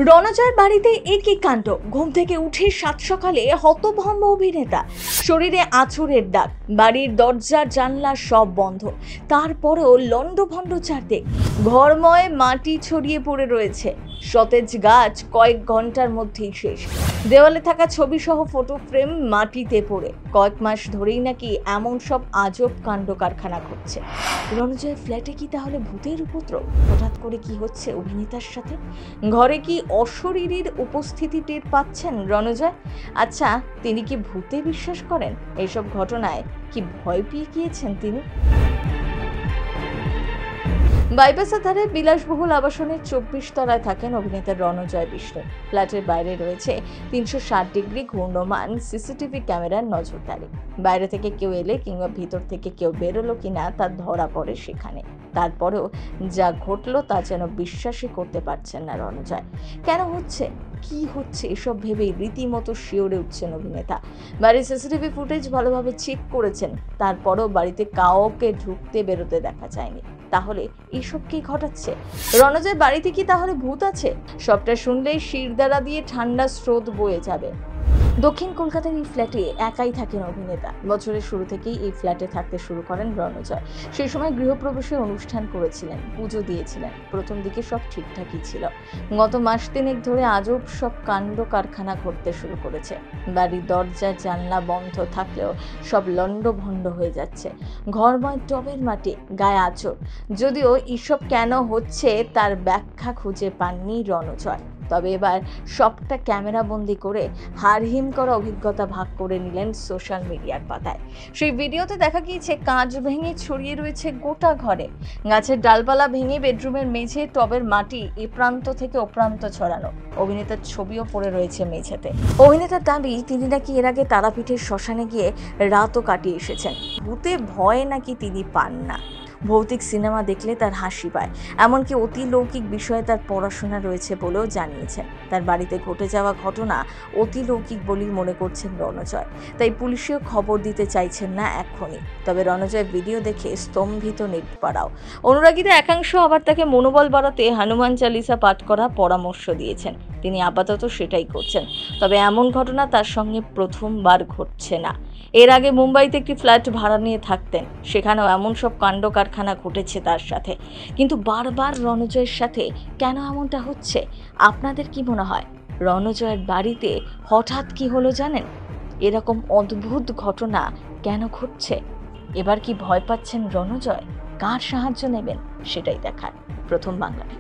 রণজয়ের বাড়িতে একই কাণ্ড। ঘুম থেকে উঠে সাত সকালে হতভম্ব অভিনেতা, শরীরে আঁচড়ের দাগ, বাড়ির দরজা জানলা সব বন্ধ, তারপরেও লন্ডভন্ড চারদিক, ঘরময় মাটি ছড়িয়ে পড়ে রয়েছে, সতেজ গাছ কয়েক ঘন্টার মধ্যেই শেষ, দেওয়ালে থাকা ছবি সহ ফটো ফ্রেম মাটিতে পড়ে। কয়েক মাস ধরেই নাকি এমন সব আজব কাণ্ড কারখানা ঘটছে। রণজয়ের ফ্ল্যাটে কি তাহলে ভূতের উপদ্রব? হঠাৎ করে কি হচ্ছে অভিনেতার সাথে? ঘরে কি অশরীরীর উপস্থিতি টের পাচ্ছেন রণজয়? আচ্ছা, তিনি কি ভূতে বিশ্বাস করেন? এইসব ঘটনায় কি ভয় পেয়ে গিয়েছেন তিনি? বাইপাসের ধারে বিলাসবহুল আবাসনের 24 তলায় থাকেন অভিনেতা রণজয় বিষ্ণু। ফ্ল্যাটের বাইরে রয়েছে 360 ডিগ্রি ঘূর্ণমান সিসিটিভি ক্যামেরার নজরদারি। বাইরে থেকে কেউ এলে কিংবা ভিতর থেকে কেউ বেরোলো কিনা তা ধরা পড়ে সেখানে। তারপরেও যা ঘটলো তা যেন বিশ্বাসই করতে পারছেন না রণজয়। কেন হচ্ছে, কি হচ্ছে, এসব ভেবেই রীতিমতো শিওরে উঠছেন অভিনেতা। বাড়ির সিসিটিভি ফুটেজ ভালোভাবে চেক করেছেন, তারপরেও বাড়িতে কাউকে ঢুকতে বেরোতে দেখা যায়নি। তাহলে এসব কি ঘটাচ্ছে? রণজয় বাড়িতে কি তাহলে ভূত আছে? সবটা শুনলেই শিরদাঁড়া দিয়ে ঠান্ডা স্রোত বয়ে যাবে। দক্ষিণ কলকাতার এই ফ্ল্যাটে একাই থাকেন অভিনেতা। বছরের শুরু থেকেই এই ফ্ল্যাটে থাকতে শুরু করেন রণজয়। সেই সময় গৃহপ্রবেশের অনুষ্ঠান করেছিলেন, পুজো দিয়েছিলেন। প্রথম দিকে সব ঠিকঠাকই ছিল। গত মাস তিনেক ধরে আজব সব কাণ্ড কারখানা ঘটতে শুরু করেছে। বাড়ির দরজা জানলা বন্ধ থাকলেও সব লন্ডভন্ড হয়ে যাচ্ছে। ঘরময় টবের মাটি, গায়ে আঁচড়। যদিও এসব কেন হচ্ছে তার ব্যাখ্যা খুঁজে পাননি রণজয়। তবে এবার সবটা ক্যামেরাবন্দি করে হাড়হিম করা অভিজ্ঞতা ভাগ করে নিলেন সোশ্যাল মিডিয়ার পাতায়। সেই ভিডিওতে দেখা গিয়েছে কাঁচ ভেঙে ছড়িয়ে রয়েছে গোটা ঘরে, গাছের ডালপালা ভেঙে বেডরুমের মেঝে, টবের মাটি এ প্রান্ত থেকে ও প্রান্ত ছড়ানো। অভিনেতার ছবিও পড়ে রয়েছে মেঝেতে। অভিনেতার দাবি, তিনি নাকি এর আগে তারাপীঠের শ্মশানে গিয়ে রাতও কাটিয়ে এসেছেন। ভূতে ভয় নাকি তিনি পান না। ভৌতিক সিনেমা দেখলে তার হাসি পায়, এমনকি অতিলৌকিক বিষয়ে তার পড়াশোনা রয়েছে বলেও জানিয়েছেন। তার বাড়িতে ঘটে যাওয়া ঘটনা অতিলৌকিক বলেই মনে করছেন রণজয়, তাই পুলিশেও খবর দিতে চাইছেন না এখনই। তবে রণজয় ভিডিও দেখে স্তম্ভিত নেটপাড়াও। অনুরাগীদের একাংশ আবার তাকে মনোবল বাড়াতে হনুমান চালিসা পাঠ করা পরামর্শ দিয়েছেন। তিনি আপাতত সেটাই করছেন। তবে এমন ঘটনা তার সঙ্গে প্রথমবার ঘটছে না। এর আগে মুম্বাইতে একটি ফ্ল্যাট ভাড়া নিয়ে থাকতেন, সেখানেও এমন সব কাণ্ড কারখানা ঘটেছে তার সাথে। কিন্তু বারবার রণজয়ের সাথে কেন এমনটা হচ্ছে? আপনাদের কি মনে হয়? রণজয়ের বাড়িতে হঠাৎ কি হলো জানেন? এরকম অদ্ভুত ঘটনা কেন ঘটছে? এবার কি ভয় পাচ্ছেন রণজয়? কার সাহায্য নেবেন সেটাই দেখার। প্রথম বাংলায়।